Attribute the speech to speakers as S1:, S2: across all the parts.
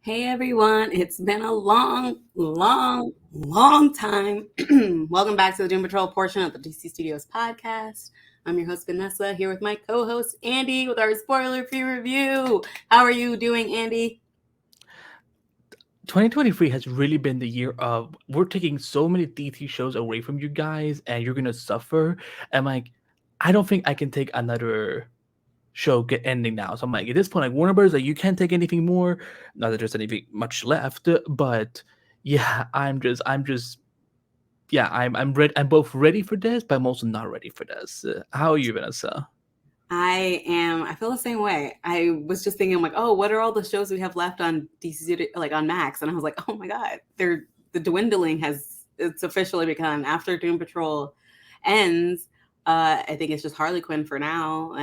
S1: Hey everyone, it's been a long time. Welcome back to the Doom Patrol portion of the DC Studios podcast. I'm your host, Vanessa, here with my co host, Andy, with our spoiler-free review. How are you doing, Andy?
S2: 2023 has really been the year of we're taking so many DT shows away from you guys and you're gonna suffer. And I don't think I can take another show get ending now. So I'm like, at this point, like Warner Bros. Like you can't take anything more. Not that there's anything much left, but yeah, I'm both ready for this, but I'm also not ready for this. How are you, Vanessa?
S1: I feel the same way. I was just thinking, like, oh, what are all the shows we have left on DC, like on Max? And I was like, oh my God, the dwindling it's officially begun after Doom Patrol ends. I think it's just Harley Quinn for now.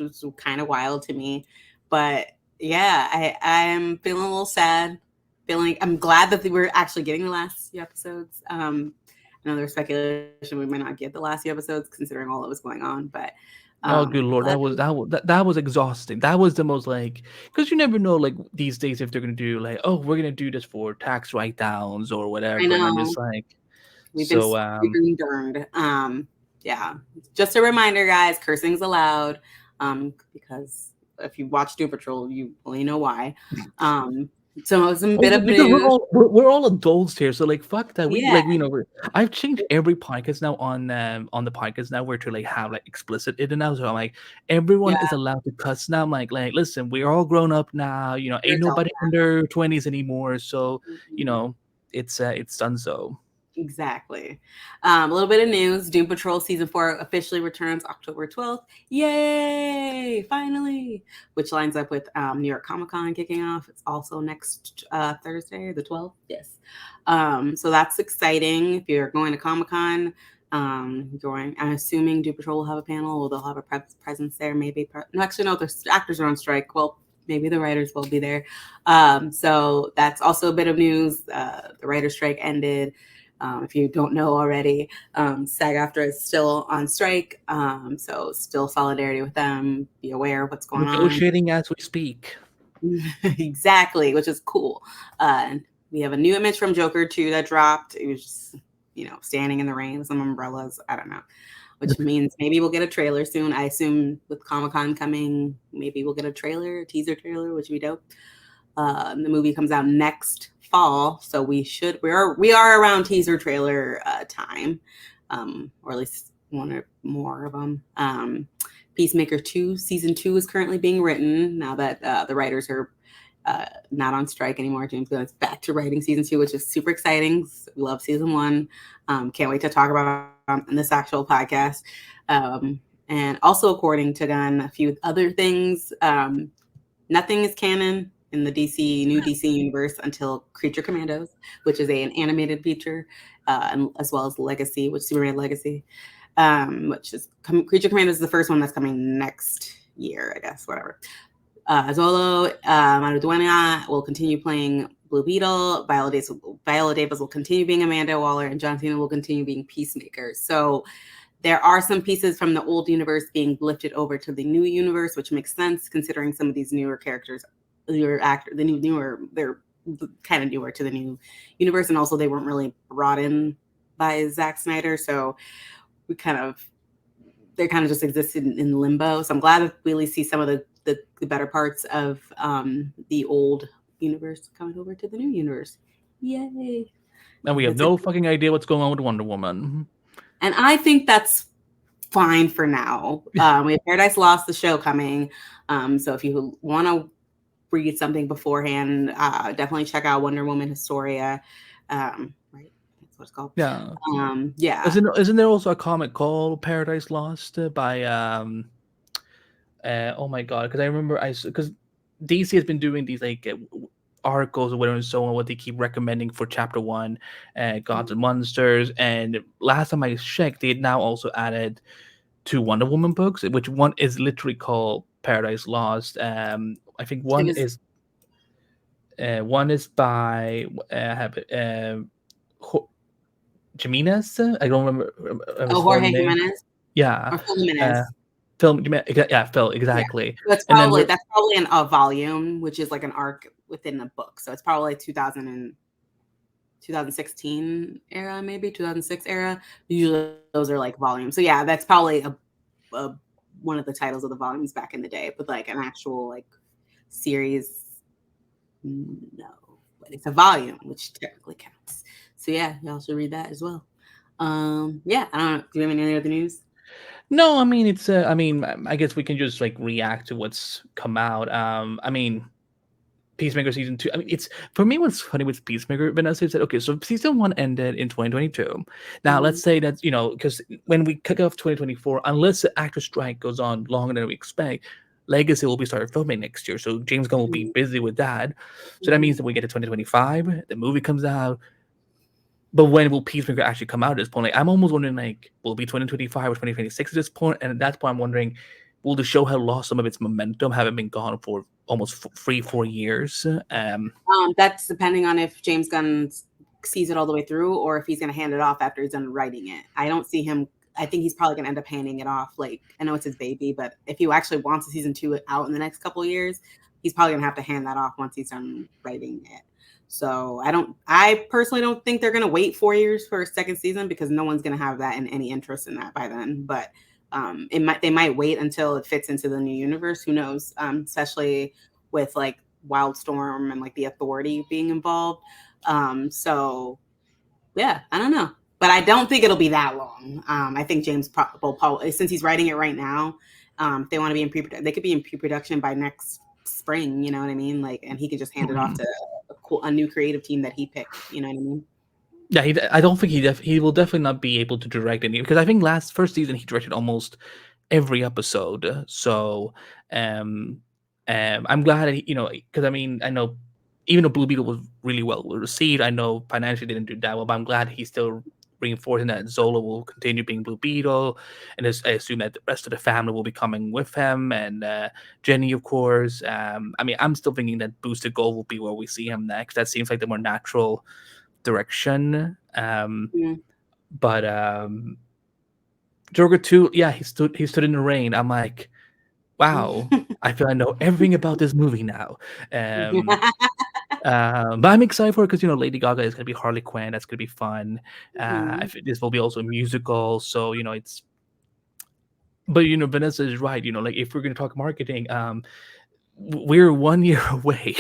S1: It's kind of wild to me, but yeah, I'm feeling a little sad. I'm glad that we're actually getting the last few episodes. I know there's speculation we might not get the last few episodes considering all that was going on, but
S2: Oh, good lord,
S1: glad
S2: that was exhausting. That was the most because you never know these days if they're gonna do oh, we're gonna do this for tax write downs or
S1: I
S2: whatever, and I'm
S1: know
S2: just like,
S1: we've been
S2: so
S1: we've been burned. Yeah, just a reminder, guys, cursing's allowed. Because if you watch Doom Patrol, you only know why. So some bit
S2: Also,
S1: of
S2: because
S1: news.
S2: we're all adults here, so fuck that.
S1: Yeah,
S2: I've changed every podcast now on the podcast now where to have explicit it now. So I'm like, everyone
S1: yeah,
S2: is allowed to cuss now. I'm listen, we're all grown up now.
S1: we're
S2: Ain't
S1: adults
S2: nobody under 20s anymore. So
S1: now.
S2: you know, it's done. So
S1: Exactly. A little bit of news. Doom Patrol Season 4 officially returns October 12th. Yay! Finally! Which lines up with New York Comic Con kicking off. It's also next Thursday, the 12th. Yes. So that's exciting. If you're going to Comic Con, I'm assuming Doom Patrol will have a panel or they'll have a presence there. Maybe. No, actually, no, the actors are on strike. Well, maybe the writers will be there. So that's also a bit of news. The writer's strike ended. If you don't know already, SAG-AFTRA is still on strike, so still solidarity with them. Be aware of what's going on.
S2: negotiating as we speak.
S1: Exactly, which is cool. And we have a new image from Joker 2 that dropped. It was just, standing in the rain with some umbrellas. I don't know, which means maybe we'll get a trailer soon. I assume with Comic-Con coming, maybe we'll get a teaser trailer, which would be dope. The movie comes out next fall, so we are around teaser trailer time, or at least one or more of them. Peacemaker 2 season 2 is currently being written now that the writers are not on strike anymore. James Gunn is back to writing season 2, which is super exciting. We love season 1. Can't wait to talk about it in this actual podcast. And also, according to Gunn, a few other things. Nothing is canon in the new DC universe until Creature Commandos, which is an animated feature, and as well as Legacy, Superman Legacy, which is Creature Commandos is the first one that's coming next year, I guess, whatever. Zolo Mariduena will continue playing Blue Beetle. Viola Davis will continue being Amanda Waller, and John Cena will continue being Peacemaker. So there are some pieces from the old universe being lifted over to the new universe, which makes sense considering some of these newer characters, they're kind of newer to the new universe, and also they weren't really brought in by Zack Snyder, so they kind of just existed in limbo. So I'm glad that we at least see some of the better parts of the old universe coming over to the new universe. Yay!
S2: And we have no fucking idea what's going on with Wonder Woman.
S1: And I think that's fine for now. We have Paradise Lost, the show coming. So if you want to read something beforehand, definitely check out Wonder Woman Historia. Right? That's what it's called.
S2: Yeah.
S1: Yeah.
S2: Isn't there also a comic called Paradise Lost by oh my god, because I remember because DC has been doing these articles or whatever and so on, what they keep recommending for chapter 1, Gods and Monsters, and last time I checked, they had now also added 2 Wonder Woman books, which one is literally called Paradise Lost. I think one is by Jimenez. I don't remember.
S1: Jorge Jimenez.
S2: Yeah.
S1: Or Phil Jimenez.
S2: Phil, exactly.
S1: Yeah. So that's probably a volume, which is like an arc within a book. So it's probably like 2016 era, maybe 2006 era. Usually those are like volumes. So yeah, that's probably a one of the titles of the volumes back in the day. But like an actual like series, no. But it's a volume, which technically counts. So yeah, y'all should read that as well. Yeah, I don't know. Do you have any other news?
S2: No, I mean it's. I mean, I guess we can just like react to what's come out. I mean, Peacemaker season 2. I mean, it's for me. What's funny with Peacemaker, Vanessa said, okay, so season 1 ended in 2022. Now
S1: Mm-hmm.
S2: let's say that because when we kick off 2024, unless the actor strike goes on longer than we expect, Legacy will be started filming next year. So James Gunn will be busy with that. So that means that we get to 2025, the movie comes out. But when will Peacemaker actually come out at this point? Like, I'm almost wondering, like, will it be 2025 or 2026 at this point? And at that point, I'm wondering, will the show have lost some of its momentum, having been gone for almost 3-4 years?
S1: That's depending on if James Gunn sees it all the way through or if he's going to hand it off after he's done writing it. I don't see him. I think he's probably going to end up handing it off. Like, I know it's his baby, but if he actually wants a season 2 out in the next couple of years, he's probably going to have to hand that off once he's done writing it. So I personally don't think they're going to wait 4 years for a second season because no one's going to have that and any interest in that by then. But they might wait until it fits into the new universe. Who knows? Especially with like Wildstorm and like the Authority being involved. So yeah, I don't know, but I don't think it'll be that long. I think James will probably, since he's writing it right now, if they want to be in they could be in pre-production by next spring. You know what I mean? Like, and he could just hand it off to a new creative team that he picked. You know what I mean?
S2: Yeah, I don't think he will definitely not be able to direct any, because I think first season he directed almost every episode. So I'm glad that because I mean, I know even though Blue Beetle was really well received, I know financially didn't do that well, but I'm glad he's still reinforcing that Zola will continue being Blue Beetle, and I assume that the rest of the family will be coming with him, and Jenny, of course. I mean, I'm still thinking that Boosted Gold will be where we see him next. That seems like the more natural direction.
S1: Mm.
S2: But Joker 2, yeah, he stood in the rain. I'm like, wow, I feel I know everything about this movie now. But I'm excited for it because Lady Gaga is gonna be Harley Quinn. That's gonna be fun. I think this will be also a musical, so it's. But Vanessa is right. Like if we're gonna talk marketing, we're 1 year away.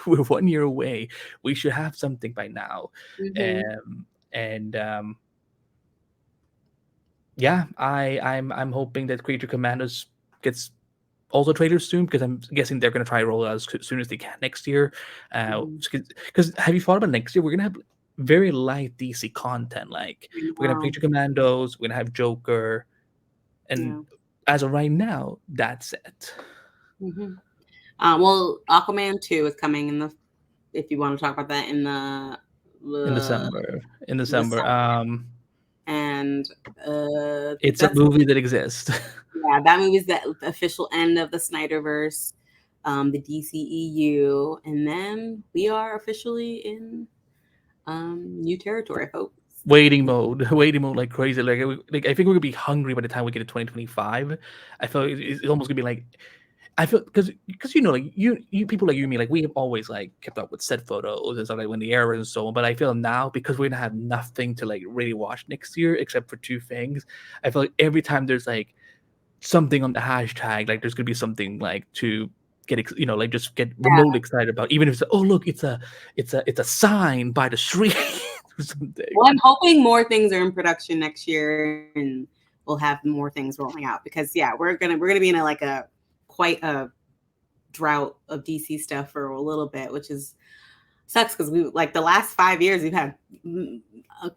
S2: We're 1 year away. We should have something by now. And yeah, I'm hoping that Creature Commandos gets also trailers soon, because I'm guessing they're going to try to roll it out as soon as they can next year. Because have you thought about next year? We're going to have very light DC content. Like we're going to have Creature Commandos, we're going to have Joker, and as of right now, that's it.
S1: Well, Aquaman 2 is coming if you want to talk about that
S2: In December.
S1: December. And
S2: it's a movie that exists.
S1: Yeah, that movie is the official end of the Snyderverse, the DCEU, and then we are officially in new territory, folks.
S2: Waiting mode like crazy. Like I think we're gonna be hungry by the time we get to 2025. I feel it's almost gonna be like, I feel because like you people like you and me, like we have always like kept up with set photos and stuff like when the era and so on. But I feel now, because we're gonna have nothing to like really watch next year except for two things, I feel like every time there's like something on the hashtag, like there's gonna be something like to get like just get remotely excited about, even if it's oh look, it's a sign by the street or something.
S1: Well, I'm hoping more things are in production next year and we'll have more things rolling out, because yeah, we're gonna be in quite a drought of DC stuff for a little bit, which sucks because we like the last 5 years we've had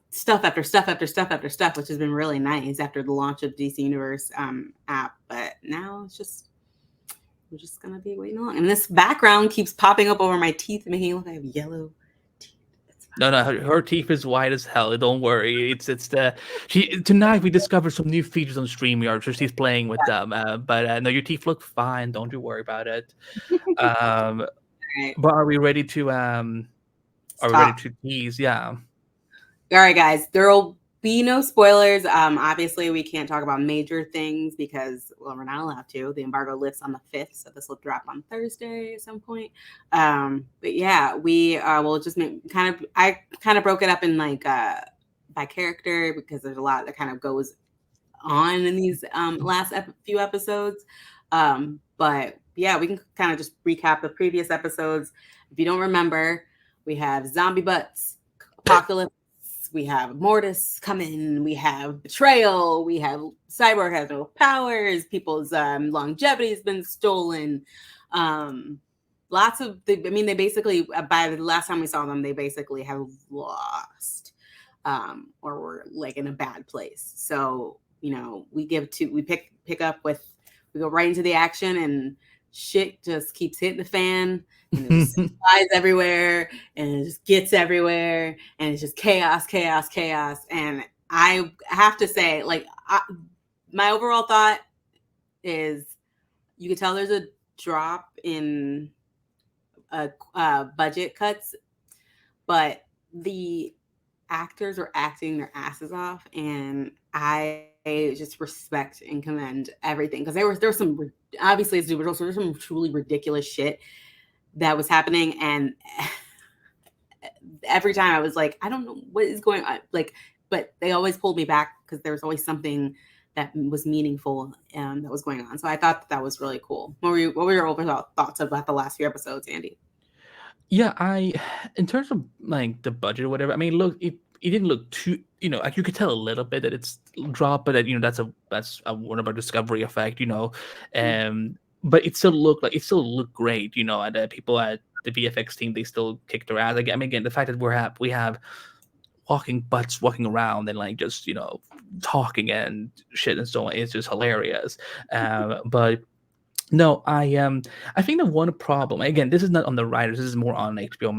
S1: stuff after stuff after stuff after stuff, which has been really nice after the launch of DC Universe app. But now we're just gonna be waiting along. And this background keeps popping up over my teeth, making it look like I have yellow teeth.
S2: No, her teeth is white as hell. Don't worry. Tonight we discovered some new features on StreamYard, so she's playing with them. But no, your teeth look fine. Don't you worry about it. Right. But are we ready to tease? Yeah.
S1: All right, guys. There will be no spoilers. Obviously, we can't talk about major things because, well, we're not allowed to. The embargo lifts on the 5th, so this will drop on Thursday at some point. But yeah, we will just kind of. I kind of broke it up in like by character because there's a lot that kind of goes on in these last few episodes. But yeah, we can kind of just recap the previous episodes. If you don't remember, we have zombie butts, apocalypse, we have Mortis coming, we have betrayal, we have Cyborg has no powers, people's longevity has been stolen. Lots of, I mean, they basically, by the last time we saw them, they basically have lost or were like in a bad place. So, you know, we pick up with, we go right into the action and shit just keeps hitting the fan and it just flies everywhere and it just gets everywhere and it's just chaos, chaos, chaos. And I have to say, like, my overall thought is you can tell there's a drop in budget cuts, but the actors were acting their asses off, and I just respect and commend everything because there was some obviously it's there was some truly ridiculous shit that was happening, and every time I was like, I don't know what is going on, like, but they always pulled me back because there was always something that was meaningful that was going on. So I thought that was really cool. What were your overall thoughts about the last few episodes, Andy?
S2: Yeah, in terms of like the budget or whatever, I mean, look, it didn't look too, like you could tell a little bit that it's dropped, but that, that's a Warner Discovery effect, but it still looked great, and people at the VFX team, they still kicked their ass. Like, I mean, again, the fact that we have walking butts walking around and like just talking and shit and so on is just hilarious. But no, I think the one problem, again, this is not on the writers, this is more on HBO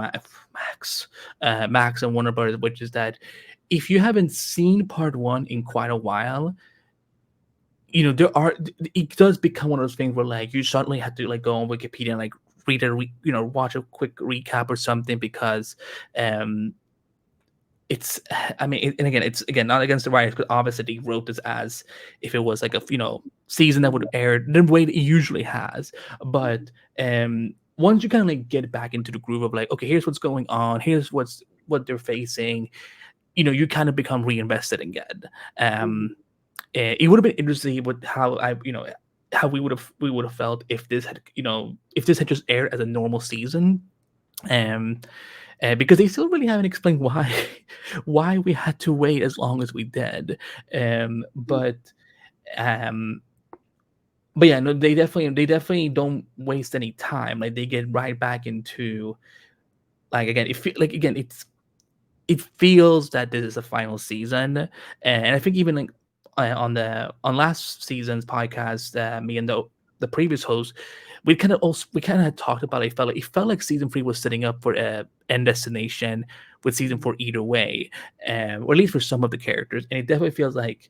S2: Max and Warner Brothers, which is that if you haven't seen part one in quite a while, it does become one of those things where like you suddenly have to like go on Wikipedia and like watch a quick recap or something because it's I mean and again it's again not against the writers, but obviously they wrote this as if it was like a season that would air the way it usually has. But once you kind of like get back into the groove of like, okay, here's what's going on, here's what they're facing, you kind of become reinvested again. It would have been interesting with how how we would have felt if this had just aired as a normal season. Because they still really haven't explained why why we had to wait as long as we did. But um, but yeah, no, they definitely don't waste any time. Like they get right back into like again, it feels that this is a final season, and I think even like on last season's podcast, me and the previous host, we kind of had talked about it felt like season 3 was setting up for a end destination with season 4 either way, or at least for some of the characters, and it definitely feels like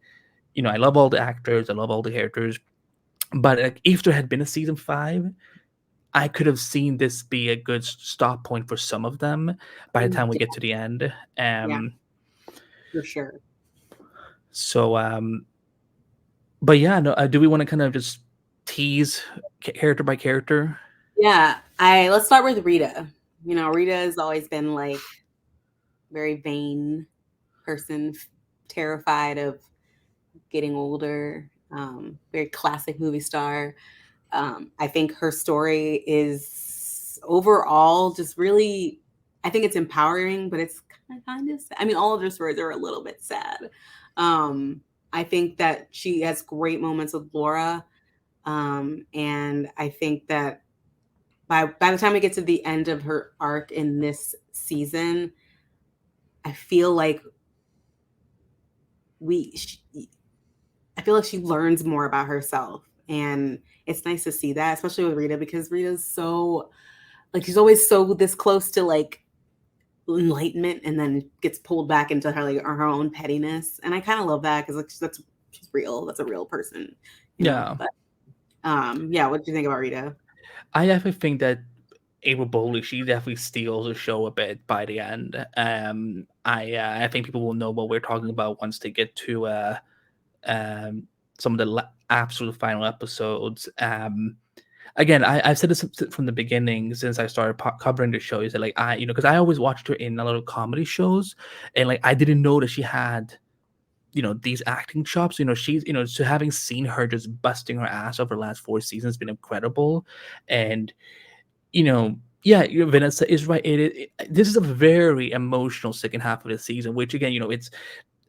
S2: I love all the actors, I love all the characters, but like if there had been a season 5, I could have seen this be a good stop point for some of them by the time we get to the end.
S1: Yeah, for sure.
S2: So, but yeah, no. Do we want to kind of just tease character by character?
S1: Yeah, let's start with Rita. You know, Rita has always been like very vain person, terrified of getting older. Very classic movie star. I think her story is overall just really, I think it's empowering, but it's kind of sad. I mean, all of her stories are a little bit sad. I think that she has great moments with Laura. And I think that by the time we get to the end of her arc in this season, I feel like I feel like she learns more about herself, and it's nice to see that, especially with Rita, because Rita's so like she's always so this close to like enlightenment, and then gets pulled back into her like her own pettiness, and I kind of love that because like, she's real. That's a real person, you know.
S2: Yeah,
S1: But yeah, what do you think about Rita?
S2: I definitely think that April Bowley, she definitely steals the show a bit by the end. I think people will know what we're talking about once they get to um, some of the absolute final episodes. Again, I've said this from the beginning since I started covering the show. Is that like because I always watched her in a lot of comedy shows, and like I didn't know that she had these acting chops. She's so having seen her just busting her ass over the last 4 seasons has been incredible, and yeah, Vanessa is right. This is a very emotional second half of the season, which again, it's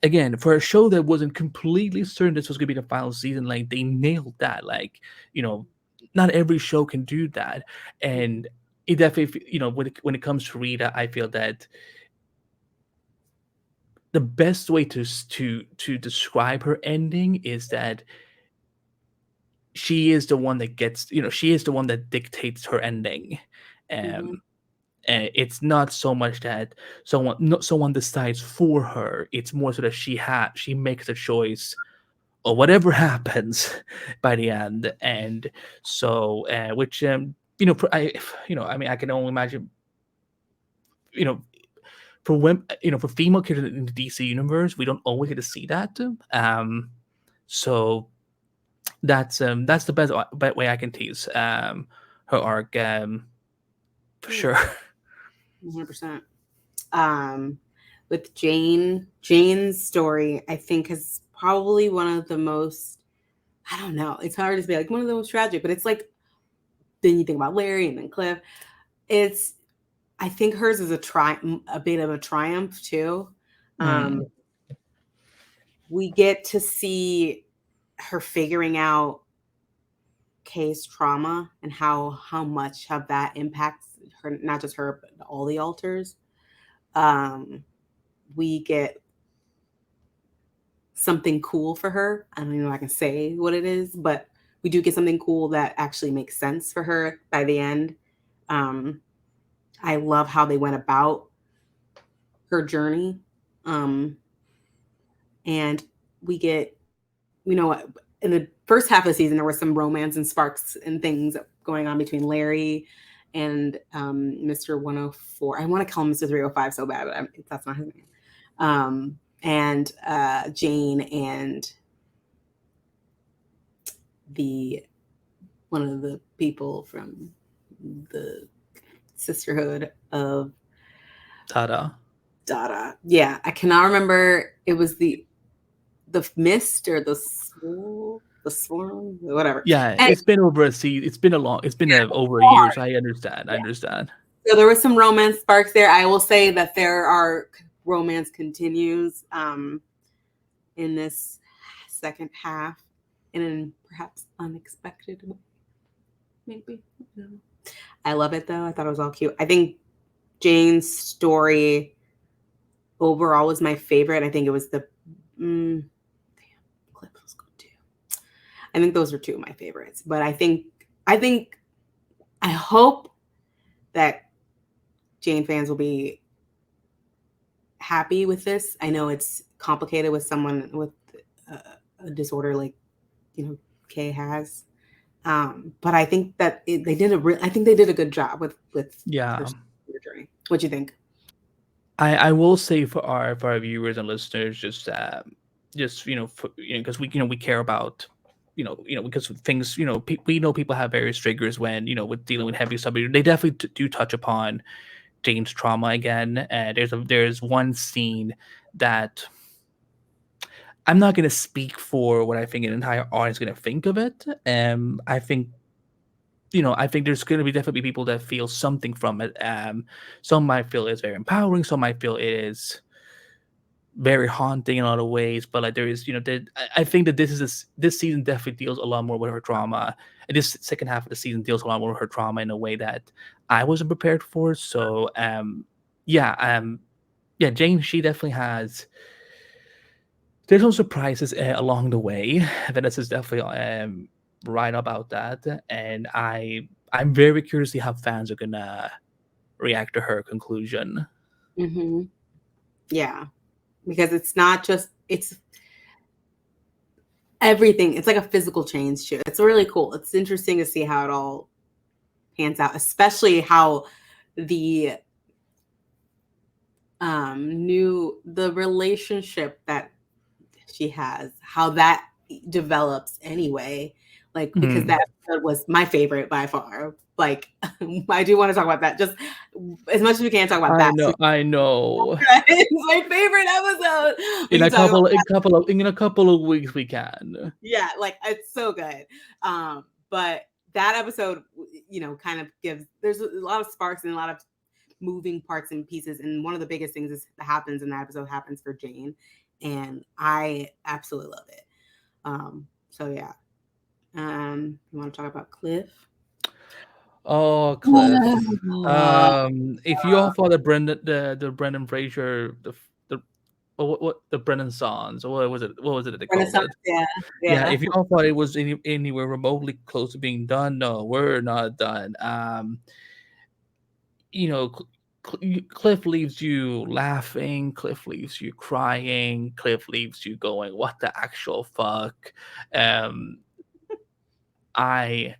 S2: again for a show that wasn't completely certain this was going to be the final season. Like they nailed that. Like you know, not every show can do that, and it definitely when it comes to Rita, I feel that the best way to describe her ending is that she is the one that gets she is the one that dictates her ending.
S1: Mm-hmm.
S2: um and it's not so much that someone decides for her. It's more so that she makes a choice or whatever happens by the end. And so which I mean, I can only imagine, you know for women, for female characters in the DC universe, we don't always get to see that. So that's the best way I can tease her arc, for
S1: Yeah,
S2: sure.
S1: 100%. Um, with Jane's story, I think is probably one of the most. I don't know. It's hard to say like one of the most tragic, but it's like then you think about Larry and then Cliff. It's I think hers is a bit of a triumph too. Um,
S2: Mm,
S1: we get to see her figuring out Kay's trauma and how much of that impacts her, not just her, but all the alters. Um, we get something cool for her. I don't even know if I can say what it is, but we do get something cool that actually makes sense for her by the end. Um, I love how they went about her journey. Um, and we get, in the first half of the season, there was some romance and sparks and things going on between Larry and Mr. 104. I want to call him Mr. 305 so bad, but that's not his name. And Jane and the one of the people from the Sisterhood of
S2: Tada.
S1: Dada. Yeah, I cannot remember. It was the mist or the swarm, whatever.
S2: Yeah,
S1: And
S2: it's been over a season. It's been over a year. So I understand. I understand.
S1: so there was some romance sparks there. I will say that there are romance continues in this second half in an perhaps unexpected way. Maybe. I love it though. I thought it was all cute. I think Jane's story overall was my favorite. I think it was the Clips was good too. I think those are two of my favorites. But I hope that Jane fans will be happy with this. I know it's complicated with someone with a disorder like Kay has, but I think that I think they did a good job with her
S2: Yeah.
S1: journey. What do you think?
S2: I will say for our viewers and listeners, just because we care about because things we know people have various triggers when with dealing with heavy subject. They definitely do touch upon Jane's trauma again. And there's one scene that I'm not going to speak for what I think an entire audience is going to think of it. I think there's going to be definitely people that feel something from it. Some might feel it's very empowering. Some might feel it is very haunting in a lot of ways. But like there is, I think that this season definitely deals a lot more with her trauma, and this second half of the season deals a lot more with her trauma in a way that I wasn't prepared for. So, yeah, yeah, Jane, she definitely has. There's some surprises along the way. Venice is definitely right about that, and I'm very curious to see how fans are gonna react to her conclusion.
S1: Mm-hmm. Yeah, because it's not just it's everything. It's like a physical change too. It's really cool. It's interesting to see how it all pans out, especially how the the relationship that she has, how that develops anyway. Like, because
S2: Mm.
S1: that episode was my favorite by far. Like, I do want to talk about that. Just as much as we can talk about
S2: I
S1: that.
S2: know, I know.
S1: It's my favorite episode. We
S2: In
S1: can
S2: a
S1: talk about
S2: couple,
S1: that.
S2: in a couple of weeks, we can.
S1: Yeah, like it's so good. But that episode, kind of gives, there's a lot of sparks and a lot of moving parts and pieces. And one of the biggest things that happens in that episode happens for Jane. And I absolutely love it. So yeah. You want to talk about Cliff?
S2: Oh, Cliff. If you all follow the Brendan Fraser, the what the Brendan songs, or what was it that they called
S1: Renaissance,
S2: it?
S1: yeah,
S2: Yeah,
S1: yeah,
S2: if you all thought it was anywhere remotely close to being done, no, we're not done. You know, Cliff leaves you laughing, Cliff leaves you crying, Cliff leaves you going, "What the actual fuck?" Um, I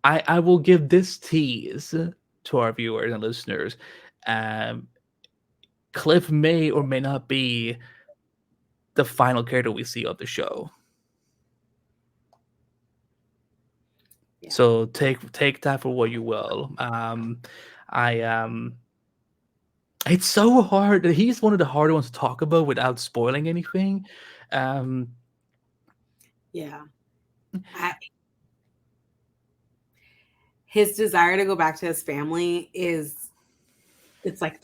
S2: I will give this tease to our viewers and listeners. Um, Cliff may or may not be the final character we see of the show.
S1: yeah,
S2: So take that for what you will. I It's so hard. He's one of the harder ones to talk about without spoiling anything. Um,
S1: yeah. I, his desire to go back to his family is, it's like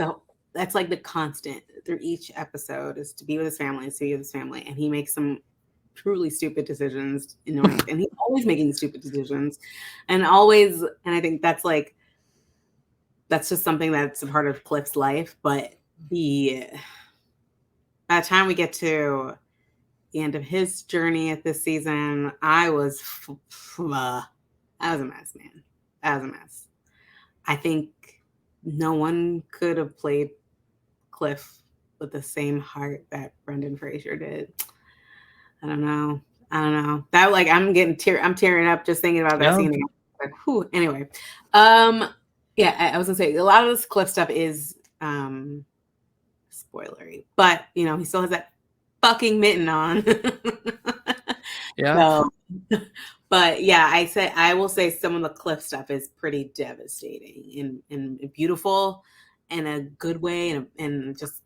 S1: that's like the constant through each episode, is to be with his family, and to be with his family, and he makes some truly stupid decisions, annoying, and he's always making stupid decisions, and always, and I think that's like, that's just something that's a part of Cliff's life. But the by the time we get to the end of his journey at this season, I was a mess, man. I was a mess. I think no one could have played Cliff with the same heart that Brendan Fraser did. I don't know. I don't know. That, like, I'm tearing up just thinking about that
S2: yeah,
S1: scene again. Like, whew. Anyway, um, yeah, I was gonna say a lot of this Cliff stuff is spoilery, but he still has that fucking mitten on.
S2: yeah.
S1: So, but yeah, I will say some of the Cliff stuff is pretty devastating and beautiful in a good way, and just,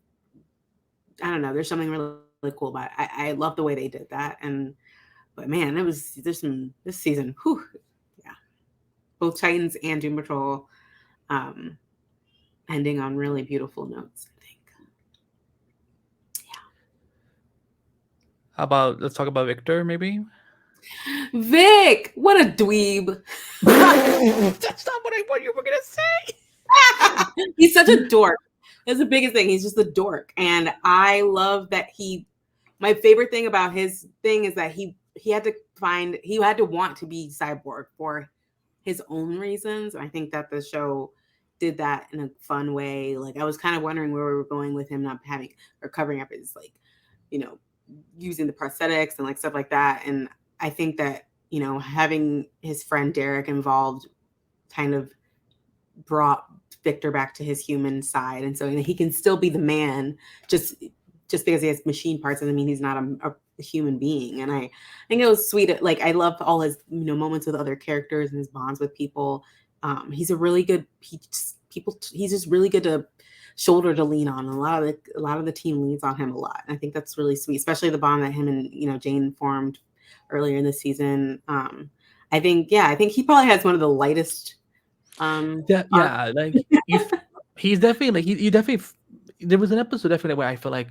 S1: I don't know. There's something really, really cool about it. I love the way they did that, but man, there's some this season. Whew, yeah, both Titans and Doom Patrol, um, ending on really beautiful notes, I think.
S2: How about let's talk about Victor, maybe?
S1: Vic, what a dweeb.
S2: That's not what I thought you were gonna say.
S1: He's such a dork. That's the biggest thing. He's just a dork. And I love that my favorite thing about his thing is that he had to want to be cyborg for his own reasons. I think that the show did that in a fun way. Like, I was kind of wondering where we were going with him not having, or covering up his, like, using the prosthetics and like stuff like that. And I think that, having his friend Derek involved kind of brought Victor back to his human side, and so he can still be the man. Just because he has machine parts doesn't mean he's not a human being. And I think it was sweet. Like, I love all his moments with other characters and his bonds with people. He's a really good he's just really good to shoulder to lean on. A lot of the team leans on him a lot. And I think that's really sweet, especially the bond that him and Jane formed earlier in the season. I think he probably has one of the lightest
S2: Yeah,
S1: arcs.
S2: yeah. Like he's definitely like you definitely. There was an episode definitely where I feel like,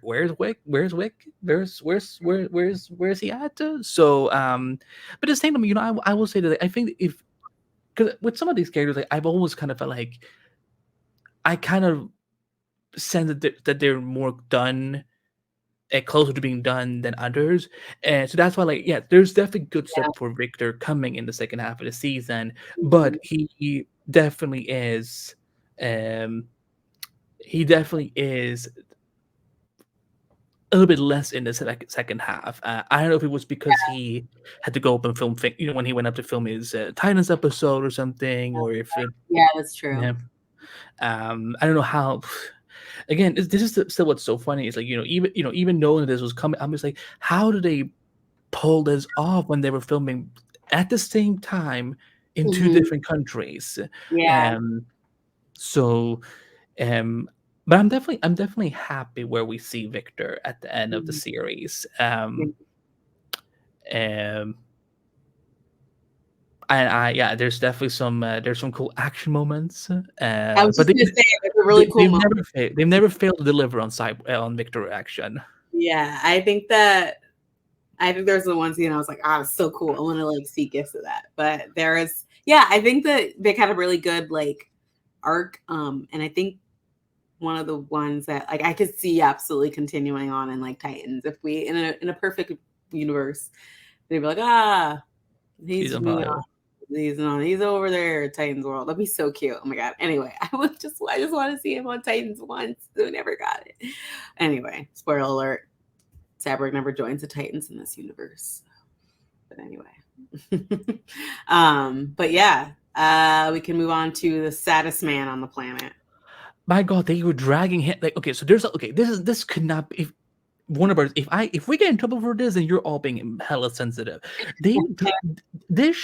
S2: where's Wick? Where's Wick? Where's he at? So but at the same time, I will say that I think if because with some of these characters, like, I've always kind of felt like I kind of sense that they're more done closer to being done than others. And so that's why, like, yeah, there's definitely good stuff
S1: Yeah.
S2: for Victor coming in the second half of the season,
S1: Mhm.
S2: but um he definitely is a little bit less in the second half. I don't know if it was because he had to go up and film, when he went up to film his Titans episode or something, or if it,
S1: Yeah, that's true.
S2: yeah. I don't know how. Again, this is still what's so funny. It's like, even knowing that this was coming, I'm just like, how do they pull this off when they were filming at the same time in two
S1: Mhm.
S2: different countries?
S1: Yeah.
S2: Um, so, um, but I'm definitely happy where we see Victor at the end of the
S1: Mhm.
S2: series.
S1: Yeah.
S2: Um, and yeah, there's some cool action moments,
S1: I was
S2: but
S1: just gonna say it's a really cool moment.
S2: they've never failed to deliver on on Victor action.
S1: Yeah, I think there's the one scene I was like, ah, it's so cool. I want to like see gifts of that. But there is, yeah, I think that they had a really good like arc. And I think one of the ones that like I could see absolutely continuing on in like Titans if we in a perfect universe, they'd be like, ah, he's
S2: Season
S1: moving
S2: 5.
S1: on. He's over there at Titans World. That'd be so cute. Oh my god. Anyway, I just want to see him on Titans once. We never got it. Anyway, spoiler alert. Sabrick never joins the Titans in this universe. But anyway. But yeah, we can move on to the saddest man on the planet.
S2: My God, they were dragging him. Like, okay, so this could not be. If Warner Brothers, if we get in trouble for this, then you're all being hella sensitive. They this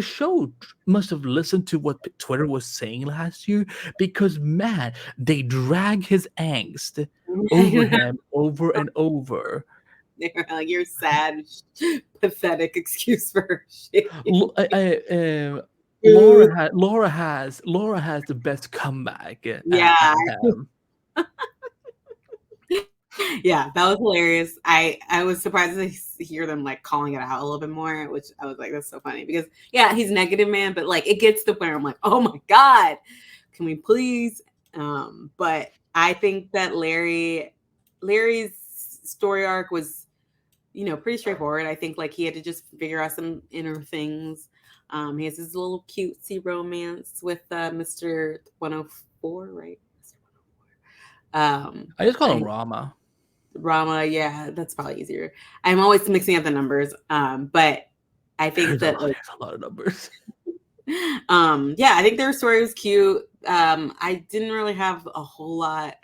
S2: show must have listened to what Twitter was saying last year, because man, they drag his angst over him over and over.
S1: They're like your sad, pathetic excuse for shit.
S2: Laura has the best comeback
S1: Yeah,
S2: out of him.
S1: yeah, that was hilarious. I was surprised to hear them like calling it out a little bit more, which I was like, that's so funny because yeah, he's negative man, but like it gets to the point where I'm like, oh my god, can we please? But I think that Larry's story arc was, pretty straightforward. I think like he had to just figure out some inner things. He has his little cutesy romance with Mr. 104, right? Mr. 104.
S2: I just call him
S1: And
S2: Rama.
S1: Rama, yeah, that's probably easier. I'm always mixing up the numbers. But I think that like
S2: There's a lot of numbers.
S1: yeah, I think their story was cute. I didn't really have a whole lot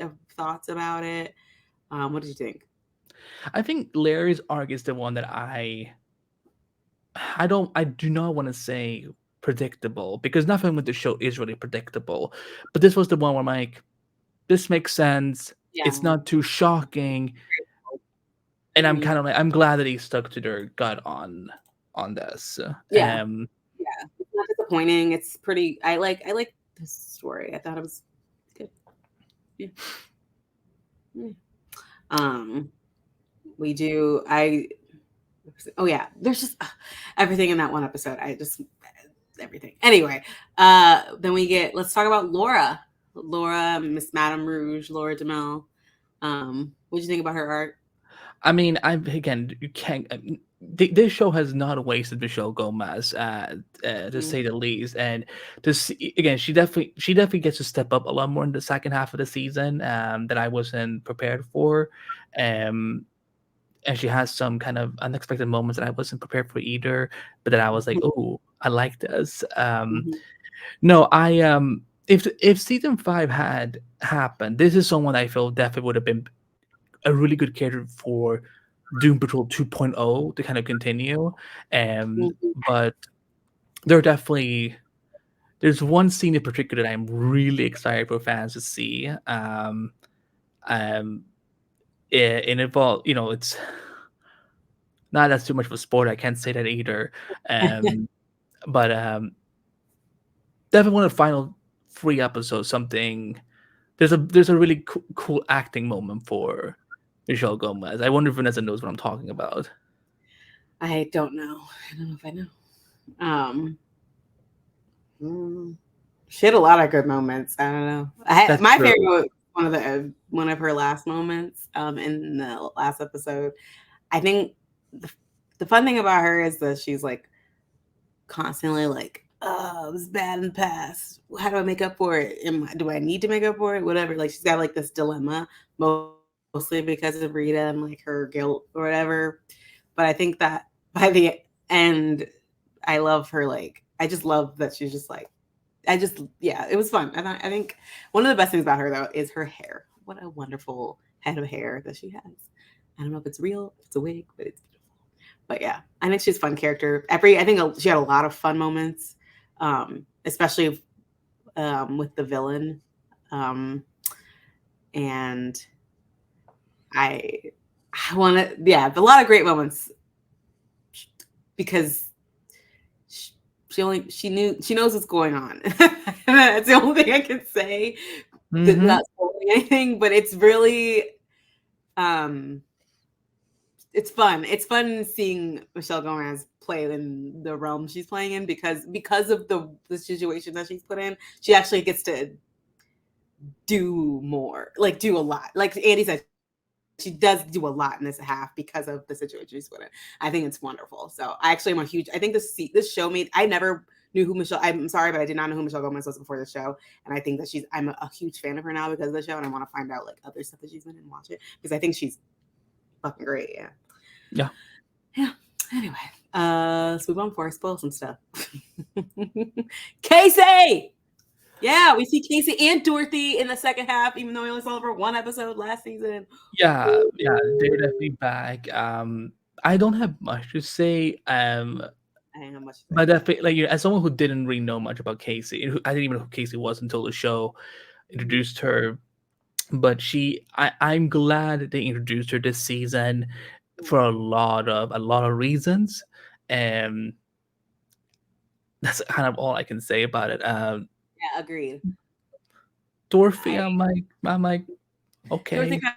S1: of thoughts about it. What did you think?
S2: I think Larry's arc is the one that I do not want to say predictable, because nothing with the show is really predictable. But this was the one where I'm like, this makes sense.
S1: Yeah.
S2: It's not too shocking. And I'm kind of like, I'm glad that he stuck to their gut on this.
S1: Yeah. Yeah. It's not disappointing. It's pretty I like this story. I thought it was good. Yeah. Yeah. We do oh yeah, there's just everything in that one episode. Everything. Anyway, then let's talk about Laura, Miss Madame Rouge, Laura DeMille. What do you think about her art?
S2: I mean, you can't. This show has not wasted Michelle Gomez, to say the least. And to see again, she definitely gets to step up a lot more in the second half of the season, that I wasn't prepared for. Um, and she has some kind of unexpected moments that I wasn't prepared for either. But then I was like, oh, I like this. No, if season 5 had happened, this is someone I feel definitely would have been a really good character for Doom Patrol 2.0 to kind of continue. But there's one scene in particular that I'm really excited for fans to see. It involves, it's not that's too much of a sport. I can't say that either. But definitely one of the final 3 episodes, something. There's a really cool acting moment for Michelle Gomez. I wonder if Vanessa knows what I'm talking about.
S1: I don't know. I don't know if I know. She had a lot of good moments. I don't know.
S2: That's
S1: My
S2: true.
S1: favorite was one of her last moments in the last episode. I think the fun thing about her is that she's like constantly like, oh, it was bad in the past. How do I make up for it? Do I need to make up for it? Whatever. Like she's got like this dilemma most mostly because of Rita and like her guilt or whatever. But I think that by the end, I love her. Like, I just love that she's just like, yeah, it was fun. And I think one of the best things about her though is her hair. What a wonderful head of hair that she has. I don't know if it's real, if it's a wig, but it's beautiful. But yeah, I think she's a fun character. I think she had a lot of fun moments, especially with the villain, and I I want to, yeah, a lot of great moments because she knows what's going on. That's the only thing I can say
S2: Mm-hmm.
S1: without spoiling anything. But it's really, um, it's fun. It's fun seeing Michelle Gomez play in the realm she's playing in because of the situation that she's put in. She actually gets to do more, like do a lot. Like Andy said, she does do a lot in this half because of the situation she's put in. I think it's wonderful. So I actually am a huge. I think this show made. I never knew who Michelle. I'm sorry, but I did not know who Michelle Gomez was before the show, and I think that I'm a huge fan of her now because of the show, and I want to find out like other stuff that she's been in and watch it because I think she's fucking great. Yeah.
S2: Yeah.
S1: Yeah. Anyway, let's move on before I spoil some stuff. Casey. Yeah, we see Casey and Dorothy in the second half, even though we only saw them for one episode last season.
S2: Yeah,
S1: Ooh.
S2: yeah, they're definitely back. I don't have much to say.
S1: I ain't have much to say.
S2: But definitely, like, as someone who didn't really know much about Casey, I didn't even know who Casey was until the show
S1: Mhm.
S2: introduced her. But I'm glad they introduced her this season for a lot of reasons, and that's kind of all I can say about it.
S1: Yeah, agreed.
S2: Dorothy,
S1: I
S2: I'm like,
S1: Dorothy
S2: okay,
S1: kind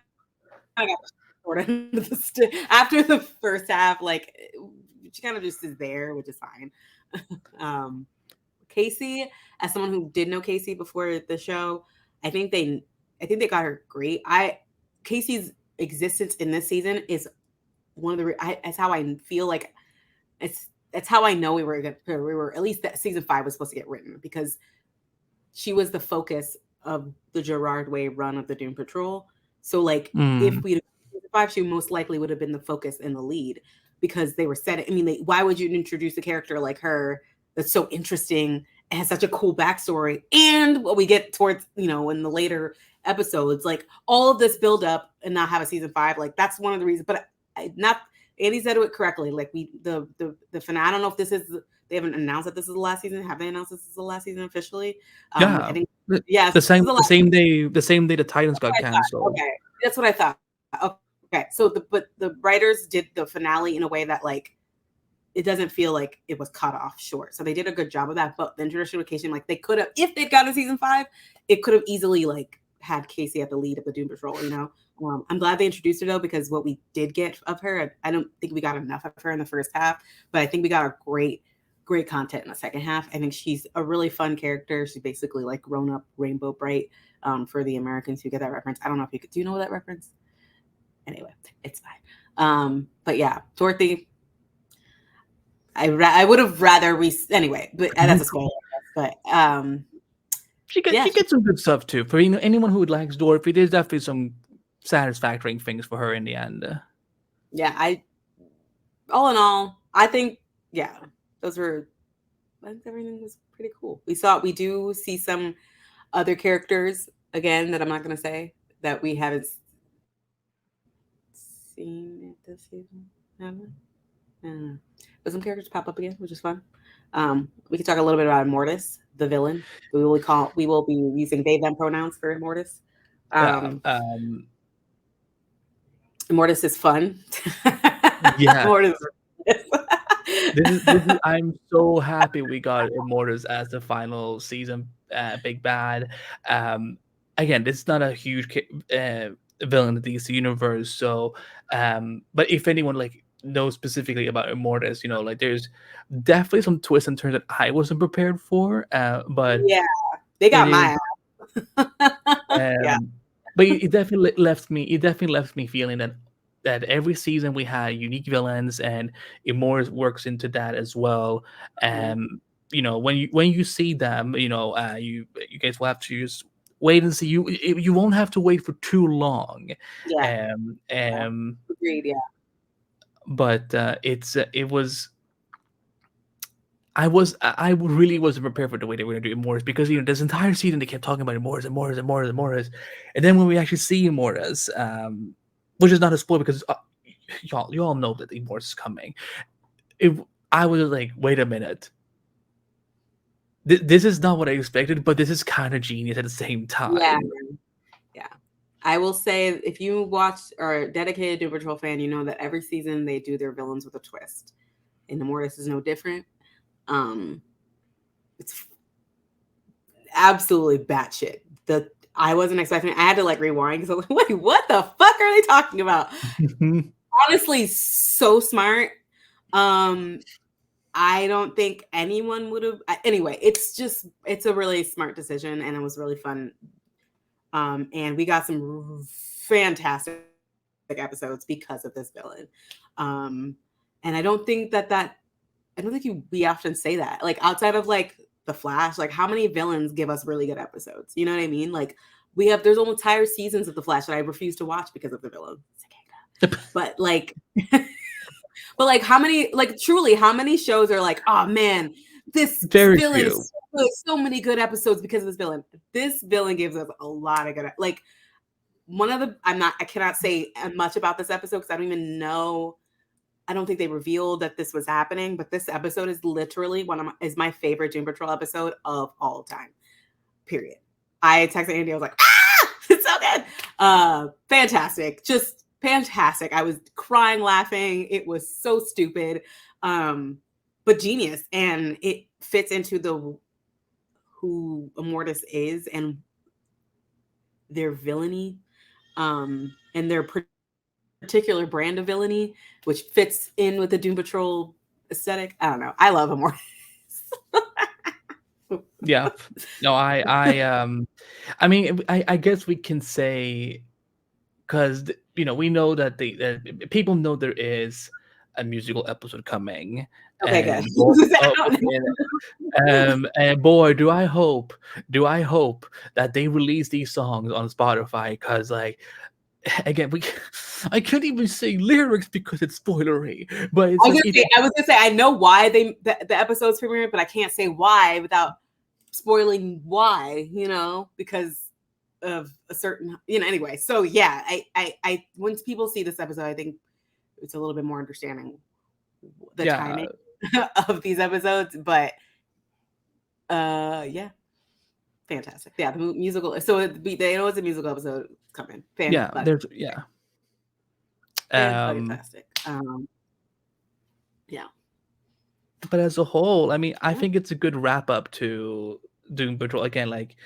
S1: of got short end of the after the first half. Like she kind of just is there, which is fine. um, Casey, as someone who did know Casey before the show, I think they I think they got her great. I Casey's existence in this season is one of the that's how I feel like it's that's how I know we were at least that season 5 was supposed to get written because she was the focus of the Gerard Way run of the Doom Patrol. So like if
S2: mm,
S1: we season 5, she most likely would have been the focus and the lead because they were set. I mean, why would you introduce a character like her that's so interesting and has such a cool backstory? And what we get towards in the later episodes, like all of this build up and not have a season 5, like that's one of the reasons. But not Andy said it correctly. Like the finale. I don't know if this is they haven't announced that this is the last season. Have they announced this is the last season officially? I
S2: yeah.
S1: think
S2: The,
S1: yes,
S2: the
S1: this is
S2: same
S1: the
S2: the
S1: last.
S2: same day the same day the Titans
S1: That's what
S2: got
S1: I thought.
S2: canceled.
S1: Okay, that's what I thought. Okay, so the writers did the finale in a way that like it doesn't feel like it was cut off short. So they did a good job of that. But the introduction occasion, like they could have, if they'd gotten season 5, it could have easily like had Casey at the lead of the Doom Patrol. I'm glad they introduced her though because what we did get of her, I don't think we got enough of her in the first half, but I think we got a great content in the second half. I think she's a really fun character. She's basically like grown up Rainbow Bright for the Americans who get that reference. I don't know if you could. Do you know that reference? Anyway, it's fine. But yeah, Dorothy, I would have rather anyway, but that's a spoiler. But yeah,
S2: She gets some good stuff too. For anyone who likes Dorothy, there's definitely some satisfactory things for her in the end.
S1: yeah. I all in all, I think yeah, those were. I think everything was pretty cool. We do see some other characters again that I'm not gonna say that we haven't seen this season. Have we? But some characters pop up again, which is fun. We can talk a little bit about Mortis, the villain. We will be using they them pronouns for Mortis.
S2: Yeah.
S1: Um, Mortis is fun.
S2: Yeah.
S1: Mortis.
S2: This is I'm so happy we got Mortis as the final season big bad. Um, Again, this is not a huge villain in the DC universe, so but if anyone like knows specifically about Immortus, like there's definitely some twists and turns that I wasn't prepared for, but
S1: Yeah, they
S2: it
S1: got
S2: is.
S1: my ass. Yeah.
S2: Um, but it definitely left me feeling that every season we had unique villains, and Immortus works into that as well.
S1: Mhm.
S2: When you see them, you guys will have to wait and see. You won't have to wait for too long.
S1: Yeah.
S2: Um,
S1: Yeah.
S2: um,
S1: Agreed. Yeah.
S2: but it was. I really wasn't prepared for the way they were going to do Mortis because this entire season they kept talking about Mortis and Mortis and Mortis and Mortis, and then when we actually see Mortis, which is not a spoiler because you all know that the Mortis is coming. I was like, wait a minute, this is not what I expected, but this is kind of genius at the same
S1: Yeah.
S2: time.
S1: Yeah. I will say, if you watch or are a dedicated Doom Patrol fan, you know that every season they do their villains with a twist, and the Mortis is no different. It's absolutely batshit. I wasn't expecting. I had to like rewind because I was like, "Wait, what the fuck are they talking about?" Honestly, so smart. I don't think anyone would have. Anyway, it's a really smart decision, and it was really fun. And we got some fantastic episodes because of this villain. And I don't think we often say that. Like outside of like the Flash, like how many villains give us really good episodes? You know what I mean? Like there's almost entire seasons of the Flash that I refuse to watch because of the villain. But like but like how many shows are like, oh man, this
S2: Very
S1: villain
S2: few.
S1: is so good, so many good episodes because of this villain. This villain gives us a lot of good, like I cannot say much about this episode because I don't even know. I don't think they revealed that this was happening, but this episode is literally is my favorite Doom Patrol episode of all time. Period. I texted Andy. I was like, it's so good. Fantastic. Just fantastic. I was crying, laughing. It was so stupid, but genius, and it fits into who Mortis is and their villainy, and their particular brand of villainy, which fits in with the Doom Patrol aesthetic. I don't know. I love Mortis.
S2: Yeah. No, I mean, I guess we can say because we know that people know there is a musical episode coming,
S1: Okay,
S2: and
S1: good.
S2: and boy, do I hope that they release these songs on Spotify because like again I can't even say lyrics because it's spoilery, but it's
S1: I was gonna say I know why the episode's premiering, but I can't say why without spoiling why, because of a certain, anyway. So yeah, I once people see this episode, I think it's a little bit more understanding the timing of these episodes, but yeah, fantastic. Yeah, the musical. So they know it's a musical episode coming.
S2: There's
S1: fantastic. Yeah.
S2: But as a whole, I mean, I think it's a good wrap up to Doom Patrol. Again, like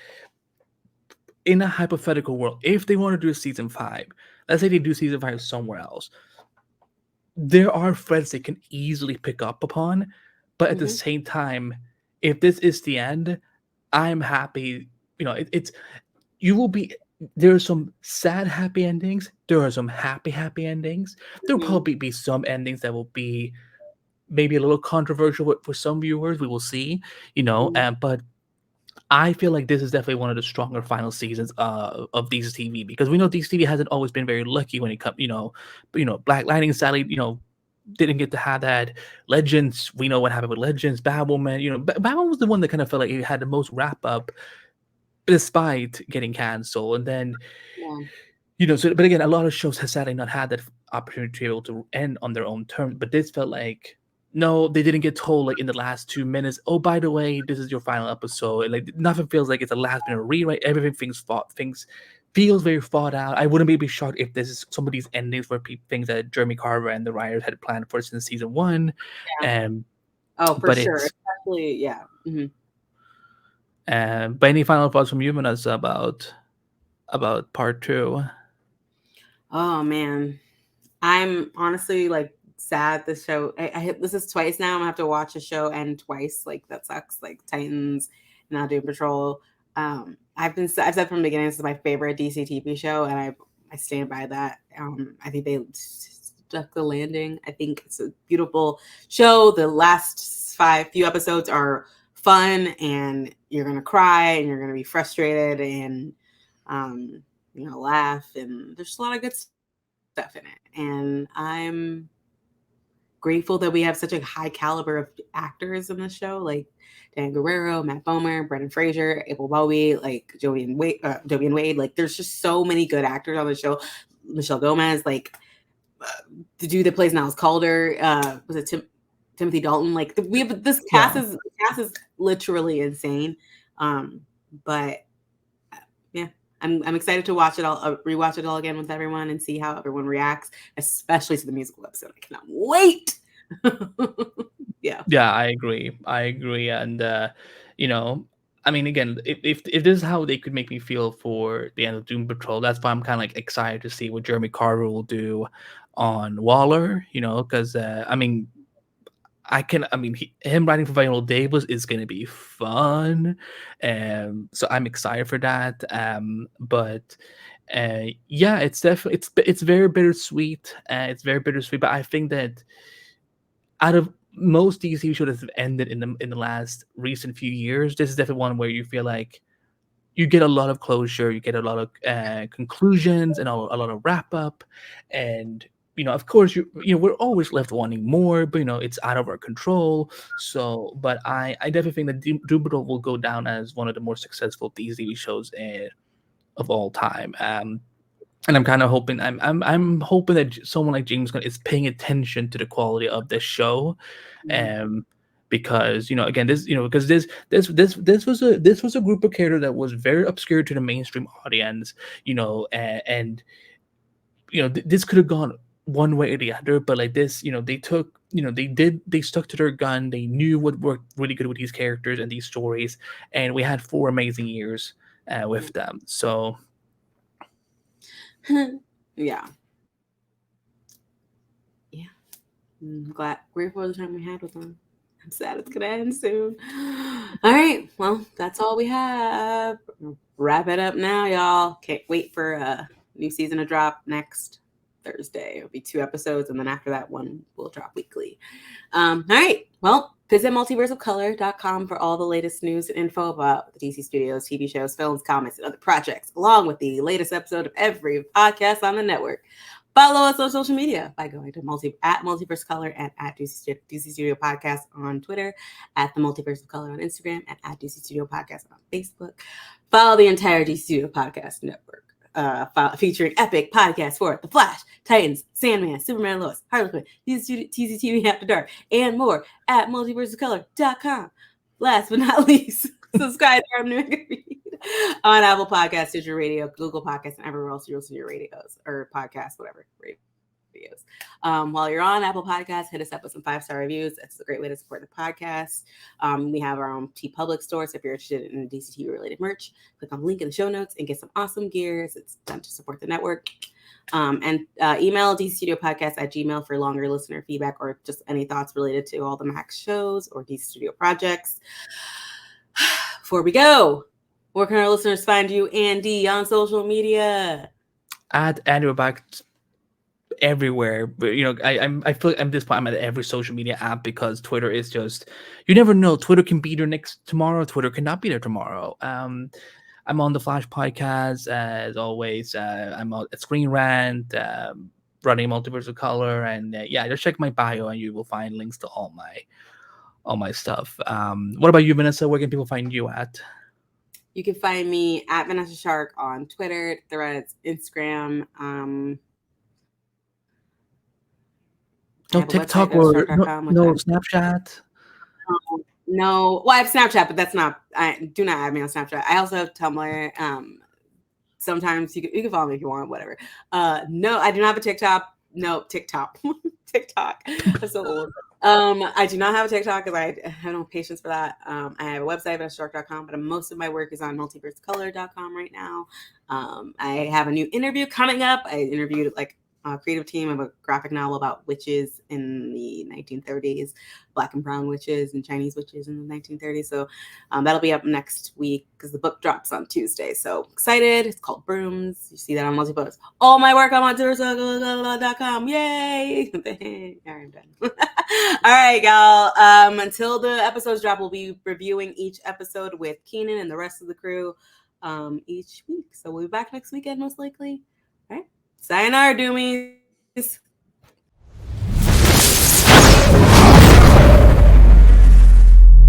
S2: in a hypothetical world, if they want to do a season 5, let's say they do season 5 somewhere else, there are threads they can easily pick up upon. But at the same time, if this is the end, I'm happy. It's you will be. There are some sad happy endings. There are some happy endings. There'll probably be some endings that will be maybe a little controversial for some viewers. We will see, but I feel like this is definitely one of the stronger final seasons of These TV because we know These TV hasn't always been very lucky when it comes, Black Lightning, sadly, didn't get to have that. Legends, we know what happened with Legends, Batwoman, Batwoman was the one that kind of felt like it had the most wrap up despite getting canceled. And then, but again, a lot of shows have sadly not had that opportunity to be able to end on their own terms, but this felt like, no, they didn't get told like in the last 2 minutes. Oh, by the way, this is your final episode. And, like nothing feels like it's a last minute rewrite. Everything things feels very thought out. I wouldn't be shocked if this is some of these endings were things that Jeremy Carver and the writers had planned for since season 1.
S1: Yeah. For sure, especially yeah.
S2: But any final thoughts from you, Vanessa, about part 2?
S1: Oh man, I'm honestly like sad this show. This is twice now. I'm gonna have to watch a show end twice. Like that sucks. Like Titans and now Doom Patrol. I've said from the beginning this is my favorite DC TV show, and I stand by that. I think they stuck the landing. I think it's a beautiful show. The last few episodes are fun, and you're gonna cry, and you're gonna be frustrated, and laugh, and there's just a lot of good stuff in it. And I'm grateful that we have such a high caliber of actors in this show, like Dan Guerrero, Matt Bomer, Brendan Fraser, Abel Bowie, like Joey and Wade. Like, there's just so many good actors on the show. Michelle Gomez, like the dude that plays Niles Calder, was it Timothy Dalton? Like, we have this cast is literally insane. But yeah, I'm excited to watch it all, rewatch it all again with everyone, and see how everyone reacts, especially to the musical episode. I cannot wait. Yeah.
S2: Yeah, I agree, and I mean, again, if this is how they could make me feel for the end of Doom Patrol, that's why I'm kind of like excited to see what Jeremy Carver will do on Waller. Because I mean, him writing for Viola Davis is going to be fun, so I'm excited for that. But yeah, it's definitely it's very bittersweet. It's very bittersweet, but I think that out of most DC shows that have ended in the last recent few years, this is definitely one where you feel like you get a lot of closure, you get a lot of conclusions, and a lot of wrap up, and of course, we're always left wanting more, but it's out of our control. So, but I definitely think that Doom Patrol will go down as one of the more successful DC shows of all time. And I'm kind of hoping I'm hoping that someone like James Gunn is paying attention to the quality of this show, um, because again, because this was a group of characters that was very obscure to the mainstream audience, and this could have gone one way or the other, but like this, they stuck to their gun, they knew what worked really good with these characters and these stories, and we had 4 amazing years with them. So
S1: Yeah. Yeah. I'm grateful for the time we had with them. I'm sad it's gonna end soon. All right, well, that's all we have. Wrap it up now, y'all. Can't wait for a new season to drop next Thursday. It'll be 2 episodes, and then after that, one will drop weekly. All right, well, visit multiverseofcolor.com for all the latest news and info about the DC Studios, TV shows, films, comics, and other projects, along with the latest episode of every podcast on the network. Follow us on social media by going to Multiverse Color and at DC Studio Podcast on Twitter, at the Multiverse of Color on Instagram, and at DC Studio Podcast on Facebook. Follow the entire DC Studio Podcast network, featuring epic podcasts for The Flash, Titans, Sandman, Superman, Lois, Harley Quinn, TCTV After Dark, and more at multiverseofcolor.com. Last but not least, subscribe to our new feed on Apple Podcasts, Stitcher Radio, Google Podcasts, and everywhere else you listen to your radios or podcasts, whatever radios. While you're on Apple Podcasts, hit us up with some 5-star reviews. It's a great way to support the podcast. We have our own TeePublic store, so if you're interested in DCTV related merch, click on the link in the show notes and get some awesome gears. It's done to support the network. And email dcstudiopodcast@gmail.com for longer listener feedback or just any thoughts related to all the Max shows or DC Studio projects. Before we go, where can our listeners find you, Andy, on social media?
S2: At Andrew back everywhere, but I feel like I'm this point I'm at every social media app, because Twitter is just, you never know, Twitter can be there next tomorrow, Twitter cannot be there tomorrow. I'm on the Flash podcast as always. I'm on at Screen Rant, running Multiverse of Color, and yeah, just check my bio and you will find links to all my stuff. What about you, Vanessa? Where can people find you at?
S1: You can find me at Vanessa Shark on Twitter, Threads, Instagram.
S2: No TikTok or no Snapchat?
S1: No, well, I have Snapchat, but that's not. I do not add me on Snapchat. I also have Tumblr. Sometimes you can follow me if you want, whatever. No, I do not have a TikTok. No, TikTok. That's so old. I do not have a TikTok because I have no patience for that. I have a website, vanessashark.com, but most of my work is on multiversecolor.com right now. I have a new interview coming up. I interviewed a creative team of a graphic novel about witches in the 1930s, Black and brown witches and Chinese witches in the 1930s. So that'll be up next week because the book drops on Tuesday. So excited. It's called Brooms. You see that on Multiverse. All my work on multiverse.com. Yay. All right, I'm done. All right, y'all. Until the episodes drop, we'll be reviewing each episode with Keenan and the rest of the crew. each week. So we'll be back next weekend, most likely. All right. Sayonara, Doomies.